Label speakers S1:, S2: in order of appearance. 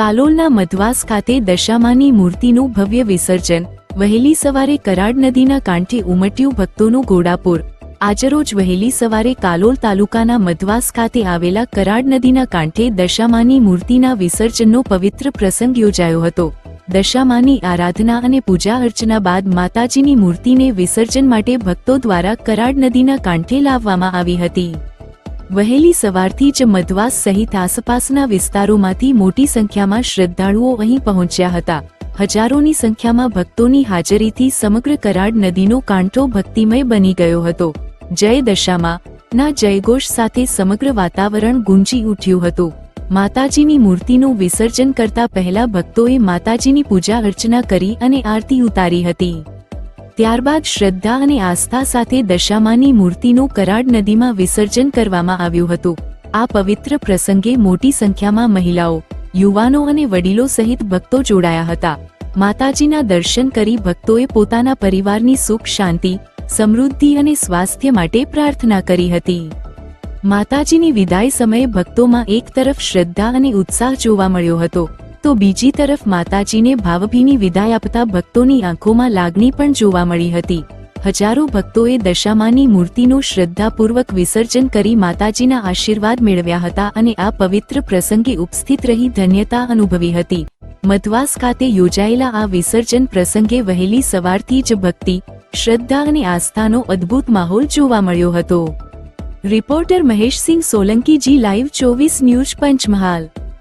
S1: કાલોલના મધવાસ ખાતે દશામાની મૂર્તિનું ભવ્ય વિસર્જન। વહેલી સવારે કરાડ નદીના કાંઠે ઉમટ્યું ભક્તોનું ઘોડાપુર। આજરોજ વહેલી સવારે કાલોલ તાલુકાના મધવાસ ખાતે આવેલા કરાડ નદીના કાંઠે દશામાની મૂર્તિના વિસર્જનનો પવિત્ર પ્રસંગ યોજાયો હતો। દશામાની આરાધના અને પૂજા અર્ચના બાદ માતાજીની મૂર્તિને વિસર્જન માટે ભક્તો દ્વારા કરાડ નદીના કાંઠે લાવવામાં આવી હતી। વહેલી સવારથી જ મધવાસ સહિત આસપાસના વિસ્તારોમાંથી મોટી સંખ્યામાં શ્રદ્ધાળુઓ અહીં પહોંચ્યા હતા। હજારોની સંખ્યામાં ભક્તોની હાજરીથી સમગ્ર કરાડ નદીનો કાંઠો ભક્તિમય બની ગયો હતો। જય દશામા ના જયઘોષ સાથે સમગ્ર વાતાવરણ ગુંજી ઉઠ્યું હતું। માતાજીની મૂર્તિનું વિસર્જન કરતા પહેલા ભક્તોએ માતાજીની પૂજા અર્ચના કરી અને આરતી ઉતારી હતી। ત્યારબાદ શ્રદ્ધા અને આસ્થા સાથે દશામાની મૂર્તિનું કરાડ નદીમાં વિસર્જન કરવામાં આવ્યું હતું। આ પવિત્ર પ્રસંગે મોટી સંખ્યામાં મહિલાઓ, યુવાનો અને વડીલો સહિત ભક્તો જોડાયા હતા। માતાજીના દર્શન કરી ભક્તોએ પોતાના પરિવારની સુખ શાંતિ, સમૃદ્ધિ અને સ્વાસ્થ્ય માટે પ્રાર્થના કરી હતી। માતાજીની વિદાય સમયે ભક્તોમાં એક તરફ શ્રદ્ધા અને ઉત્સાહ જોવા મળ્યો હતો, તો બીજી તરફ માતાજીને ભાવભીની વિદાય આપતા ભક્તોની આંખોમાં લાગણી પણ જોવા મળી હતી। હજારો ભક્તોએ દશામાની મૂર્તિનું શ્રદ્ધાપૂર્વક વિસર્જન કરી માતાજીના આશીર્વાદ મેળવ્યા હતા અને આ પવિત્ર પ્રસંગે ઉપસ્થિત રહી ધન્યતા અનુભવી હતી। મધવાસ ખાતે યોજાયેલા આ વિસર્જન પ્રસંગે વહેલી સવારથી જ ભક્તિ, શ્રદ્ધા અને આસ્થાનો અદ્ભુત માહોલ જોવા મળ્યો હતો। રિપોર્ટર મહેશસિંહ સોલંકી, જી લાઈવ 24 ન્યૂઝ, પંચમહાલ।